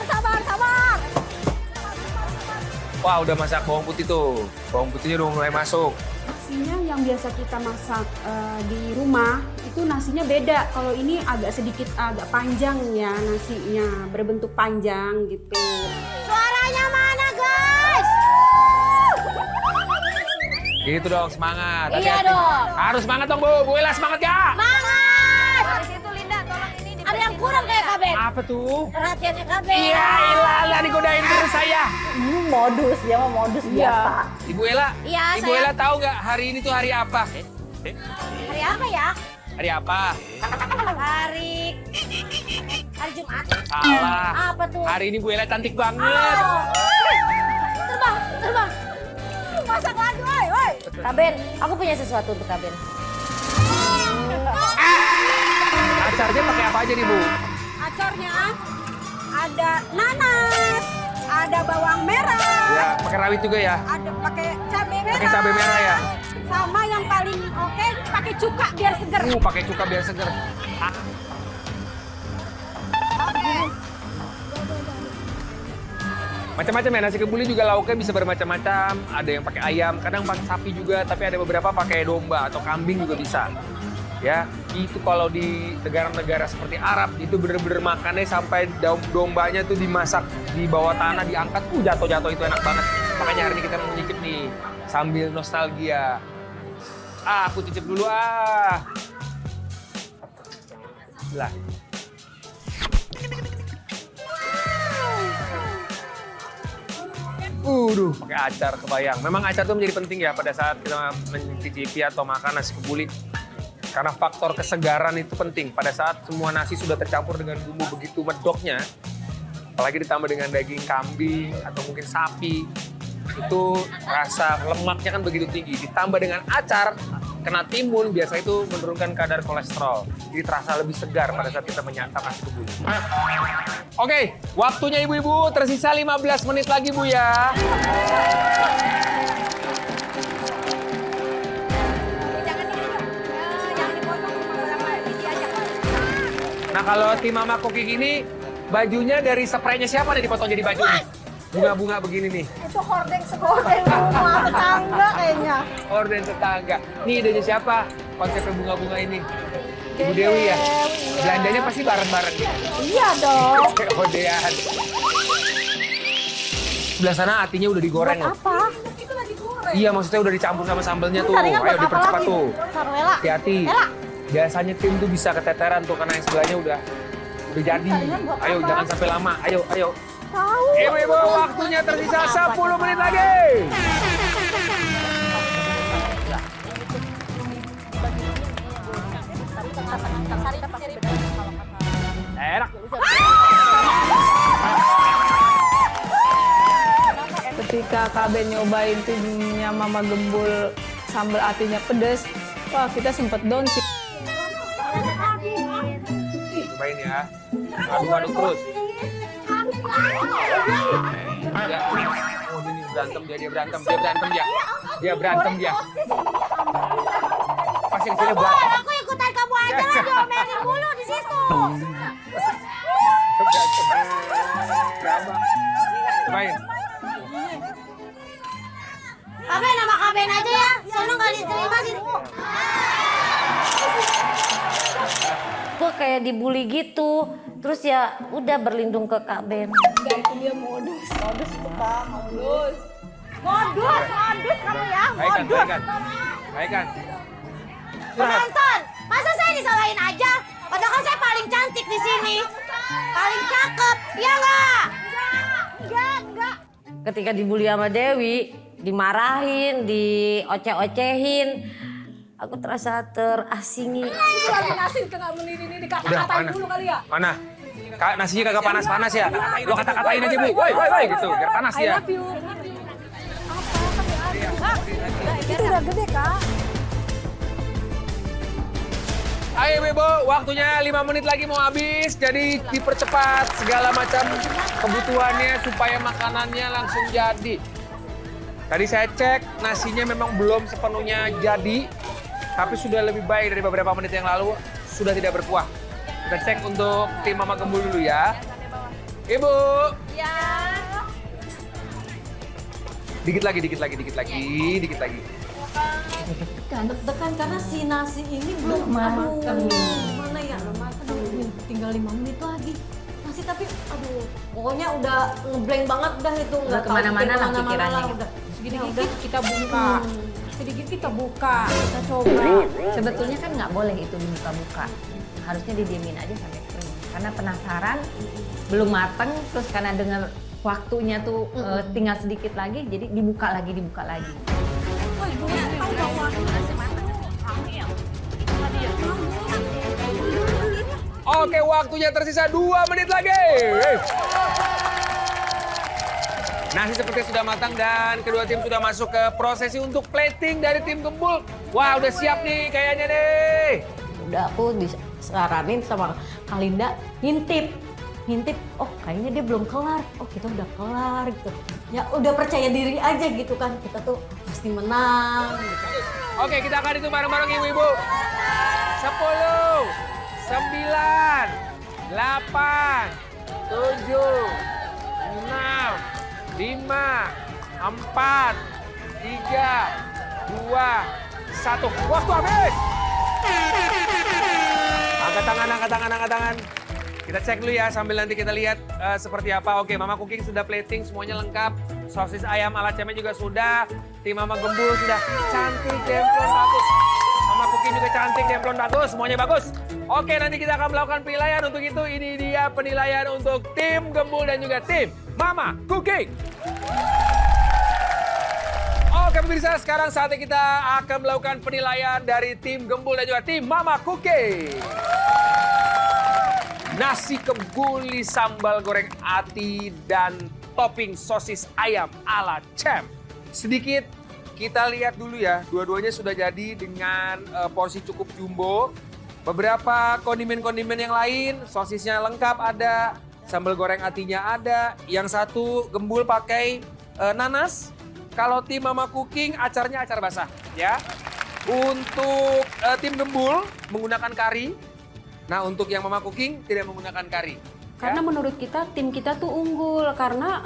Sabar. Wah udah masak bawang putih tuh. Bawang putihnya udah mulai masuk. Nasinya yang biasa kita masak di rumah itu nasinya beda. Kalau ini agak sedikit agak panjang ya nasinya, berbentuk panjang gitu. Suaranya mana, guys? Gitu dong, semangat. Iya Hati-hati. dong. Harus semangat dong Bu. Bu Ella semangat gak? Semangat! Di situ Linda, tolong ini. Ada yang kurang kayak Kaben. Apa tuh? Perhatiannya Kaben. Iya, ilah digodain terus saya. Modus, dia mah modus biasa. Ibu Ella, Iya, Ibu Ella tahu nggak hari ini tuh hari apa? Hari apa ya? Hari apa? Hari Jumat. Salah. Apa tuh? Hari ini Bu Ella cantik banget. Terbang. Masak lagi, woi. Kaben, aku punya sesuatu untuk Kaben. Acarnya pakai apa aja nih Bu? Acarnya ada nanas, ada bawang merah, Ya, pakai Pakai rawit juga ya? Ada pakai cabai merah. Pakai cabai merah ya? Sama yang paling oke pakai cuka biar seger. Pakai cuka biar seger. Macam-macam ya, nasi kebuli juga lauknya bisa bermacam-macam. Ada yang pakai ayam, kadang pakai sapi juga, tapi ada beberapa pakai domba atau kambing juga bisa. Ya, itu kalau di negara-negara seperti Arab itu bener-bener makannya sampai dombanya tuh dimasak di bawah tanah, diangkat, jatuh-jatuh itu enak banget. Makanya hari ini kita mau nyicip nih sambil nostalgia. Aku cicip dulu Lah. Pakai acar kebayang. Memang acar itu menjadi penting ya pada saat kita mencicipi atau makan nasi kebuli. Karena faktor kesegaran itu penting. Pada saat semua nasi sudah tercampur dengan bumbu begitu medoknya, apalagi ditambah dengan daging kambing atau mungkin sapi, itu rasa lemaknya kan begitu tinggi. Ditambah dengan acar, kena timun, biasa itu menurunkan kadar kolesterol. Jadi terasa lebih segar pada saat kita menyantap nasi kebuli. Oke, waktunya ibu-ibu tersisa 15 menit lagi Bu ya. Nah kalau tim Mama Cooking ini, bajunya dari spraynya siapa nih dipotong jadi baju nih? Bunga-bunga begini nih. Itu hordeng rumah tetangga kayaknya. Hordeng tetangga. Nih idenya siapa? Konsepnya bunga-bunga ini. Ibu Dewi ya? Belanjanya pasti bareng-bareng nih. Iya dong. Hodean. Sebelah sana hatinya udah digoreng loh. Apa? Itu lagi goreng. Iya maksudnya udah dicampur sama sambelnya tuh. Saringan buat Ayo apa dipercepat lagi? tuh. Sarwela. Hati-hati. Biasanya tim tuh bisa keteteran tuh karena yang sebelahnya udah jadi. Ayo jangan sampai lama. Ayo. Tahu. Ibu-ibu waktunya tersisa 10 menit lagi. Enak. Ketika Kak Ben nyobain timnya Mama Gembul sambal atinya pedes, wah kita sempet down sih. Cobain ya. Aduk-aduk terus. Ya. Oh ini berantem dia berantem. Pasti kecilnya berantem. Aku ikutan kamu aja lah, diomelin mulu di situ. Cobain. Kaben nama Kaben aja ya, sono nggak diterima sih. Gue kayak dibully gitu. Terus ya udah berlindung ke Kak Ben. Itu dia modus itu Kak, modus. Modus kamu ya, modus. Baikkan. Penonton, masa saya disalahin aja? Padahal kan saya paling cantik di sini. Paling cakep, ya nggak? Enggak. Ketika dibully sama Dewi, dimarahin, dioceh-ocehin, aku terasa terasingi. Itu lagi nasi kagak menini ini dikata-katain dulu kali ya. Mana? Nasinya kagak panas-panas ya? Lo kata-katain aja Bu, woi gitu, biar panas ya. Itu udah gede Kak. Ayo Ibu, waktunya 5 menit lagi mau habis. Jadi dipercepat segala macam kebutuhannya supaya makanannya langsung jadi. Tadi saya cek nasinya memang belum sepenuhnya jadi. Tapi sudah lebih baik dari beberapa menit yang lalu. Sudah tidak berkuah. Kita cek untuk tim Mama Gembul dulu ya. Ibu. Ya. Dikit lagi. Deg-degan karena si nasi ini belum matang. Mana ya? Aduh, tinggal 5 menit lagi. Masih tapi aduh, pokoknya udah ngeblank banget dah itu. Udah kemana-mana lah pikirannya. Udah. Sedikit kita buka. Sedikit kita buka, kita coba. Sebetulnya kan nggak boleh itu dibuka-buka. Harusnya didiemin aja sampai kering. Karena penasaran, belum mateng, terus karena dengar waktunya tuh tinggal sedikit lagi, jadi dibuka lagi. Oke, waktunya tersisa 2 menit lagi. Nasi seperti sudah matang dan kedua tim sudah masuk ke prosesi untuk plating dari tim Gembul. Wah, udah siap nih kayaknya nih. Udah aku disaranin sama Kak Linda ngintip. ngintip, oh kayaknya dia belum kelar, oh kita udah kelar gitu. Ya udah percaya diri aja gitu kan, kita tuh pasti menang gitu. Oke, kita akan hitung bareng-bareng ibu-ibu. 10, 9, 8, 7, 6, 5, 4, 3, 2, 1. Waktu habis. Angkat tangan. Kita cek dulu ya sambil nanti kita lihat seperti apa. Oke, Mama Cooking sudah plating, semuanya lengkap. Sosis ayam ala cemnya juga sudah. Tim Mama Gembul sudah cantik, demplon bagus. Mama Cooking juga cantik, demplon bagus, semuanya bagus. Oke, nanti kita akan melakukan penilaian. Untuk itu ini dia penilaian untuk tim Gembul dan juga tim Mama Cooking. Oke pemirsa, sekarang saatnya kita akan melakukan penilaian dari tim Gembul dan juga tim Mama Cooking. Nasi kebuli sambal goreng ati dan topping sosis ayam ala cem. Sedikit kita lihat dulu ya, dua-duanya sudah jadi dengan porsi cukup jumbo. Beberapa kondimen-kondimen yang lain, sosisnya lengkap ada, sambal goreng atinya ada. Yang satu Gembul pakai nanas. Kalau tim Mama Cooking acarnya acar basah ya. Untuk tim Gembul menggunakan kari. Nah untuk yang Mama Cooking tidak menggunakan kari. Karena menurut kita tim kita tuh unggul karena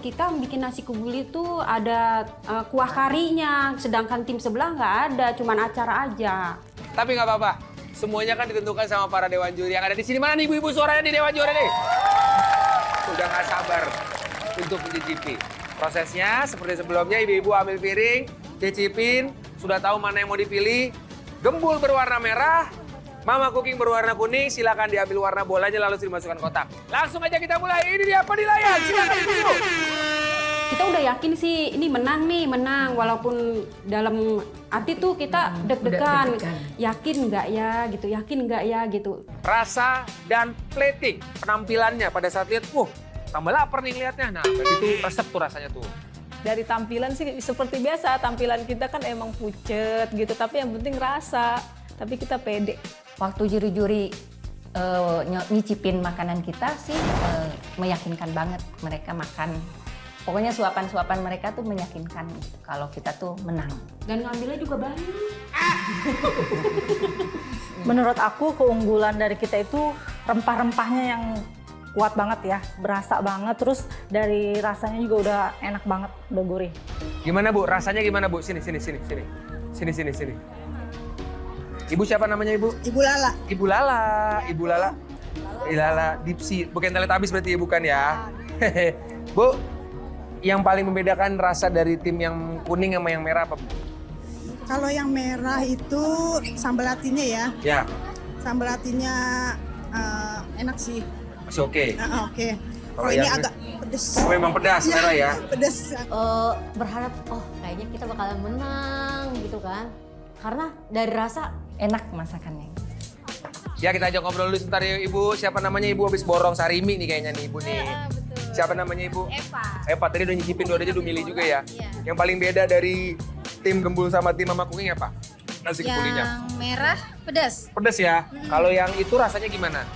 kita bikin nasi kebuli itu ada kuah karinya, sedangkan tim sebelah nggak ada, cuman acar aja. Tapi nggak apa-apa, semuanya kan ditentukan sama para dewan juri yang ada di sini. Mana nih ibu-ibu suaranya di dewan juri nih? Udah nggak sabar untuk mencicipi. Prosesnya seperti sebelumnya, ibu-ibu ambil piring, cicipin, sudah tahu mana yang mau dipilih. Gembul berwarna merah. Mama Cooking berwarna kuning, silakan diambil warna bolanya lalu dimasukkan kotak. Langsung aja kita mulai, ini dia penilaian, silakan ibu. Kita udah yakin sih ini menang nih, menang. Walaupun dalam hati tuh kita deg-degan, yakin nggak ya gitu, yakin nggak ya gitu. Rasa dan plating, penampilannya pada saat lihat, tambah lapar nih ngeliatnya. Nah, itu resep tuh rasanya tuh. Dari tampilan sih seperti biasa, tampilan kita kan emang pucet gitu, tapi yang penting rasa, tapi kita pede. Waktu juri-juri nyicipin makanan kita sih meyakinkan banget mereka makan. Pokoknya suapan-suapan mereka tuh meyakinkan kalau kita tuh menang. Dan ngambilnya juga banyak. Menurut aku keunggulan dari kita itu rempah-rempahnya yang kuat banget ya, berasa banget. Terus dari rasanya juga udah enak banget, udah gurih. Gimana Bu? Rasanya gimana Bu? Sini. Ibu siapa namanya Ibu? Ibu Lala. Ibu Lala Dipsi. Bukan Teletubbies berarti ya, bukan ya? Bu, yang paling membedakan rasa dari tim yang kuning sama yang merah apa Bu? Kalau yang merah itu sambal atinya ya. Ya. Sambal atinya enak sih. Masih oke? Oke. Kalau ini agak pedes. Oh memang pedas merah ya? Pedes. Berharap, kayaknya kita bakalan menang gitu kan. Karena dari rasa enak masakannya. Ya kita ajak ngobrol dulu sebentar ya Ibu. Siapa namanya Ibu? Habis borong sarimi nih kayaknya nih Ibu nih. Ya, betul. Siapa namanya Ibu? Eva tadi udah nyicipin, dua-duanya udah milih juga ya. Yang paling beda dari tim Gembul sama tim Mama Cooking apa? Nasi kebulinya. Yang merah pedas. Pedas ya? Kalau yang itu rasanya gimana?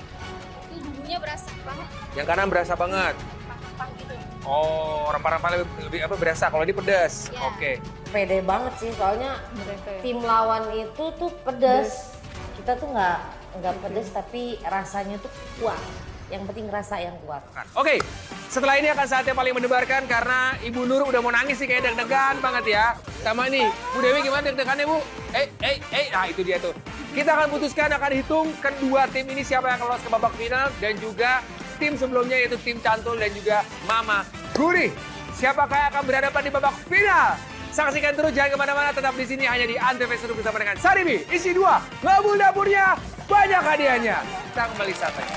Itu bumbunya berasa banget. Yang kanan berasa banget. Oh, rempah-rempah lebih apa berasa kalau ini pedas. Ya. Oke. pede banget sih, soalnya tim lawan itu tuh pedas. Kita tuh nggak pedas tapi rasanya tuh kuat. Yang penting rasa yang kuat. Oke, setelah ini akan saatnya paling mendebarkan karena Ibu Nur udah mau nangis sih kayak deg-degan banget ya. Sama nih, Bu Dewi gimana deg-degannya Bu? Nah itu dia tuh. Kita akan putuskan, akan hitung kedua tim ini siapa yang akan lolos ke babak final dan juga tim sebelumnya yaitu tim Cantul dan juga Mama Guri. Siapakah yang akan berhadapan di babak final? Saksikan terus, jangan kemana-mana, tetap di sini hanya di Antv Seru bersama dengan Sarimi. Isi 2, ngabul dapurnya, banyak hadiahnya. Kita kembali saat lagi.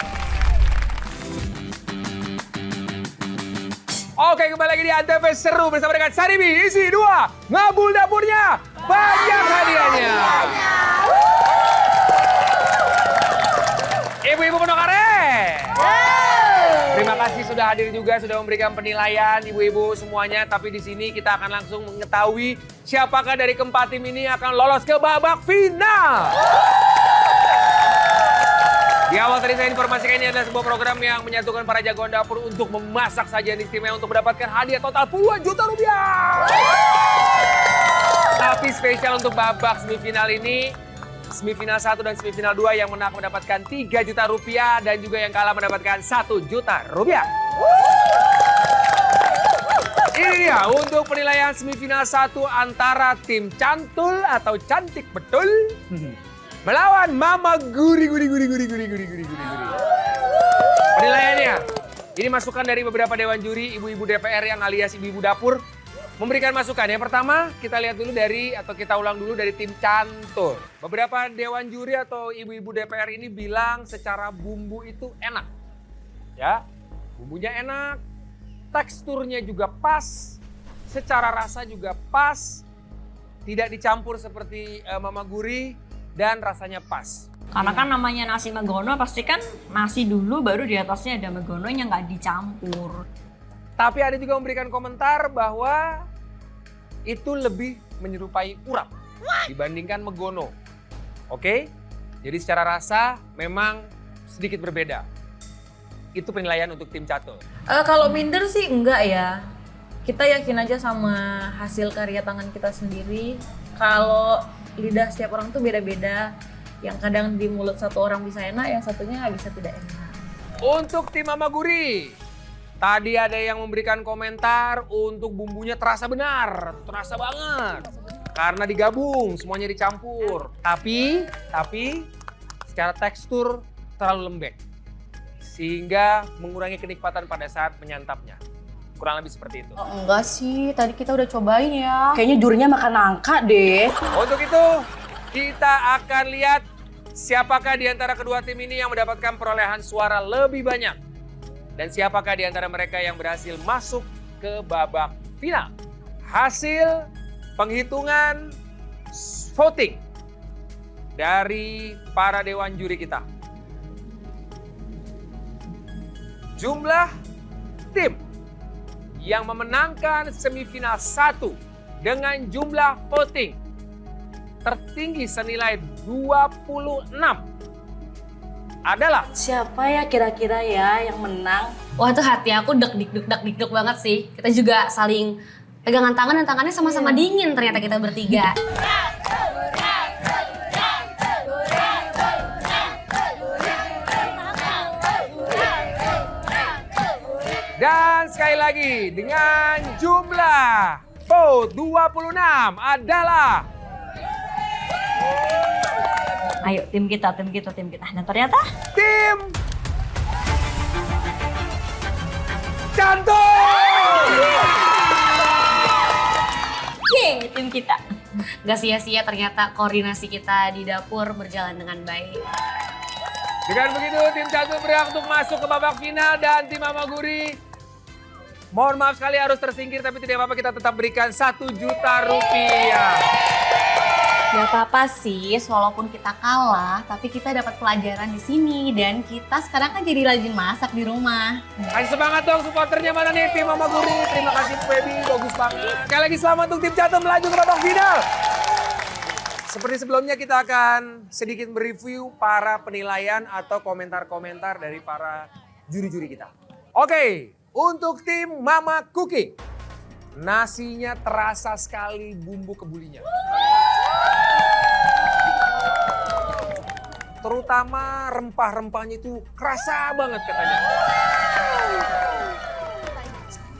Oke, kembali lagi di Antv Seru bersama dengan Sarimi. Isi 2, ngabul dapurnya, banyak hadiahnya. Ibu-ibu Ponokare. Terima kasih sudah hadir juga, sudah memberikan penilaian ibu-ibu semuanya. Tapi di sini kita akan langsung mengetahui siapakah dari keempat tim ini akan lolos ke babak final. Di awal tadi saya informasikan ini adalah sebuah program yang menyatukan para jagoan dapur untuk memasak sajian istimewa untuk mendapatkan hadiah total puluhan juta rupiah. Tapi spesial untuk babak semifinal ini, semifinal 1 dan semifinal 2 yang menang mendapatkan 3 juta rupiah dan juga yang kalah mendapatkan 1 juta rupiah. Ini dia untuk penilaian semifinal 1 antara tim Cantul atau Cantik Betul melawan Mama Guri. Penilaiannya, ini masukan dari beberapa dewan juri, ibu-ibu DPR yang alias ibu-ibu dapur memberikan masukan. Yang pertama, kita lihat dulu kita ulang dulu dari tim Cantul. Beberapa dewan juri atau ibu-ibu DPR ini bilang secara bumbu itu enak. Ya, bumbunya enak, teksturnya juga pas, secara rasa juga pas, tidak dicampur seperti Mama Guri dan rasanya pas. Karena kan namanya nasi megono pasti kan nasi dulu baru di atasnya ada megononya, nggak dicampur. Tapi ada juga memberikan komentar bahwa itu lebih menyerupai urap dibandingkan megono. Oke? Jadi secara rasa memang sedikit berbeda. Itu penilaian untuk tim Catul. Kalau minder sih enggak ya. Kita yakin aja sama hasil karya tangan kita sendiri. Kalau lidah setiap orang tuh beda-beda. Yang kadang di mulut satu orang bisa enak, yang satunya bisa tidak enak. Untuk tim Mama Guri, tadi ada yang memberikan komentar untuk bumbunya terasa benar, terasa banget. Karena digabung, semuanya dicampur. Tapi secara tekstur terlalu lembek. Sehingga mengurangi kenikmatan pada saat menyantapnya. Kurang lebih seperti itu. Oh, enggak sih, tadi kita udah cobain ya. Kayaknya jurinya makan nangka deh. Untuk itu, kita akan lihat siapakah di antara kedua tim ini yang mendapatkan perolehan suara lebih banyak. Dan siapakah di antara mereka yang berhasil masuk ke babak final. Hasil penghitungan voting dari para dewan juri kita. Jumlah tim yang memenangkan semifinal 1 dengan jumlah voting tertinggi senilai 26 adalah siapa ya kira-kira ya yang menang? Wah, tuh hati aku deg-deg banget sih. Kita juga saling pegangan tangan dan tangannya sama-sama dingin ternyata kita bertiga. Dan sekali lagi dengan jumlah vote 26 adalah Ayo tim kita. Dan ternyata tim Cantul! Yeay, tim kita. Gak sia-sia ternyata koordinasi kita di dapur berjalan dengan baik. Dengan begitu tim Cantul berhak untuk masuk ke babak final dan tim Mama Guri mohon maaf sekali harus tersingkir, tapi tidak apa-apa, kita tetap berikan 1 juta rupiah. Gak apa-apa sih, walaupun kita kalah, tapi kita dapat pelajaran di sini dan kita sekarang kan jadi rajin masak di rumah. Kasih semangat dong supporternya, mana nih tim Mama Guri. Terima kasih Feby, bagus banget. Sekali lagi selamat untuk tim Cantul melaju ke babak final. Seperti sebelumnya kita akan sedikit mereview para penilaian atau komentar-komentar dari para juri-juri kita. Oke, untuk tim Mama Cooking, nasinya terasa sekali bumbu kebulinya. Terutama rempah-rempahnya itu kerasa banget katanya.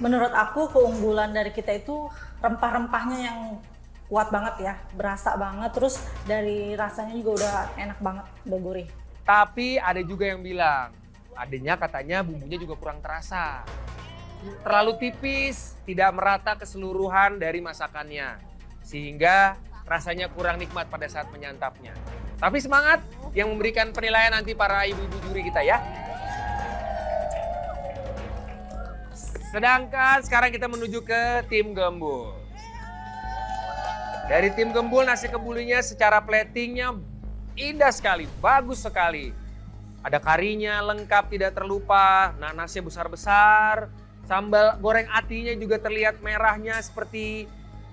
Menurut aku keunggulan dari kita itu rempah-rempahnya yang kuat banget ya, berasa banget, terus dari rasanya juga udah enak banget, udah gurih. Tapi ada juga yang bilang, adanya katanya bumbunya juga kurang terasa. Terlalu tipis, tidak merata keseluruhan dari masakannya. Sehingga rasanya kurang nikmat pada saat menyantapnya. Tapi semangat yang memberikan penilaian nanti para ibu-ibu juri kita ya. Sedangkan sekarang kita menuju ke tim Gembul. Dari tim Gembul, nasi kebulinya secara platingnya indah sekali, bagus sekali. Ada karinya lengkap, tidak terlupa, nanasnya besar-besar. Sambal goreng atinya juga terlihat merahnya seperti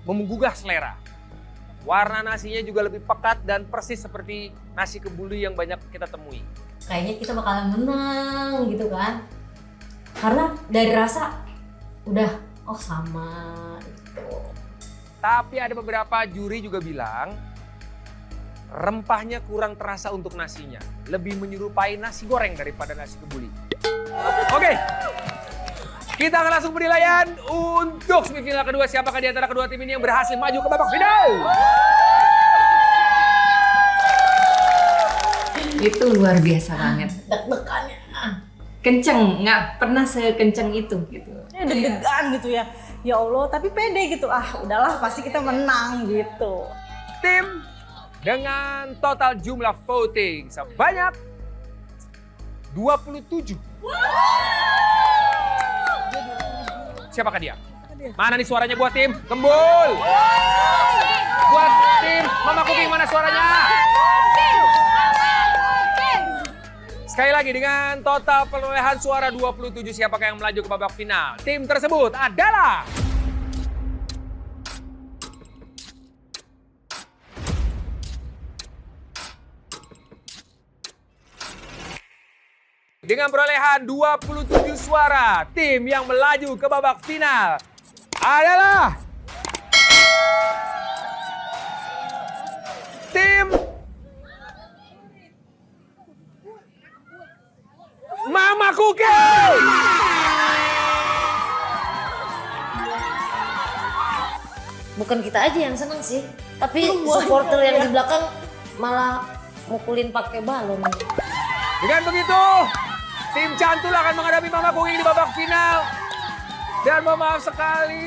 menggugah selera. Warna nasinya juga lebih pekat dan persis seperti nasi kebuli yang banyak kita temui. kayaknya kita bakalan menang gitu kan. Karena dari rasa udah sama gitu. Tapi ada beberapa juri juga bilang rempahnya kurang terasa untuk nasinya. Lebih menyerupai nasi goreng daripada nasi kebuli. Oke. Kita akan langsung penilaian untuk semifinal kedua. Siapakah di antara kedua tim ini yang berhasil maju ke babak final? Itu luar biasa banget. Deg-degannya. Kenceng, nggak pernah sekenceng itu gitu. Deg-degan gitu ya. Ya Allah, tapi pede gitu. Udahlah pasti kita menang gitu. Tim dengan total jumlah voting sebanyak 27. Siapakah dia? Mana nih suaranya buat tim Gembul? Buat tim Mama Cooking mana suaranya? Sekali lagi dengan total perolehan suara 27, siapakah yang melaju ke babak final? Tim tersebut adalah dengan perolehan 27 suara, tim yang melaju ke babak final adalah tim Mama Cooking. Bukan kita aja yang seneng sih, tapi supporter yang di belakang malah mukulin pakai balon. Dengan begitu, tim Cantul akan menghadapi Mama Cooking di babak final. Dan mohon maaf sekali,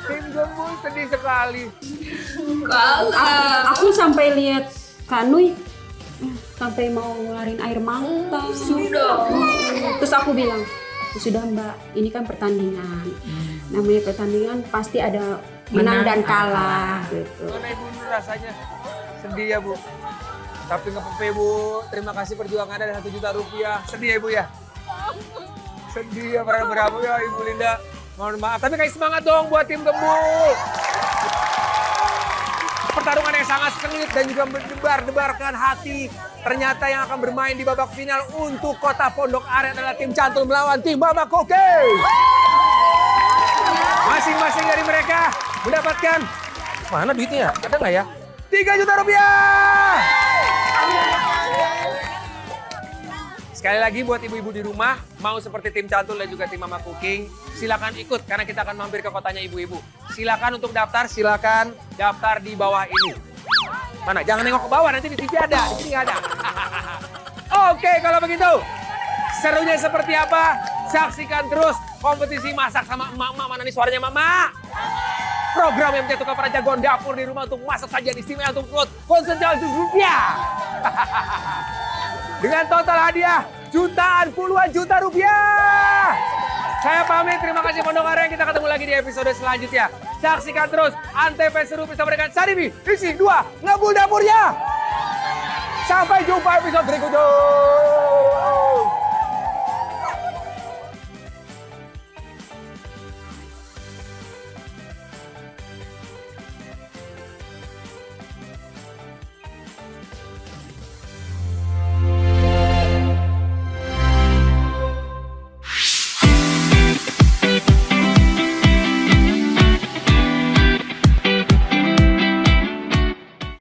tim Gembul sedih sekali. Aku sampai lihat Kanui sampai mau ngeluarin air mata. Sudah. Terus aku bilang, sudah Mbak, ini kan pertandingan. Namanya pertandingan pasti ada menang dan kalah gitu. Mana Ibu rasanya? Sedih ya Bu. Tapi nggak apa-apa Bu, terima kasih perjuangan Anda, ada 1 juta rupiah. Sedih ya Ibu ya? Sedih ya, berapa ya Ibu Linda. Mohon maaf, tapi kayak semangat dong buat tim Gembul. Pertarungan yang sangat sengit dan juga mendebar-debarkan hati. Ternyata yang akan bermain di babak final untuk Kota Pondok Aren adalah tim Cantul melawan tim Mama Cooking. Masing-masing dari mereka mendapatkan, mana duitnya? Ada nggak ya? 3 juta rupiah. Sekali lagi buat ibu-ibu di rumah, mau seperti tim Cantul dan juga tim Mama Cooking, silakan ikut karena kita akan mampir ke kotanya ibu-ibu. Silakan untuk daftar, silakan daftar di bawah ini. Mana? Jangan nengok ke bawah, nanti di TV ada, di sini nggak ada. Oke, kalau begitu, serunya seperti apa? Saksikan terus kompetisi masak sama emak-emak. Mana nih suaranya Mama? Program yang menjatuhkan para jagoan dapur di rumah untuk masak sajian istimewa untuk perut konsentrasi rupiah. Dengan total hadiah jutaan, puluhan juta rupiah. Saya pamit, terima kasih Pondok Aren. Kita ketemu lagi di episode selanjutnya. Saksikan terus Antv Seru bersama dengan Saribi, isi 2, Ngebul Dapurnya. Sampai jumpa episode berikutnya.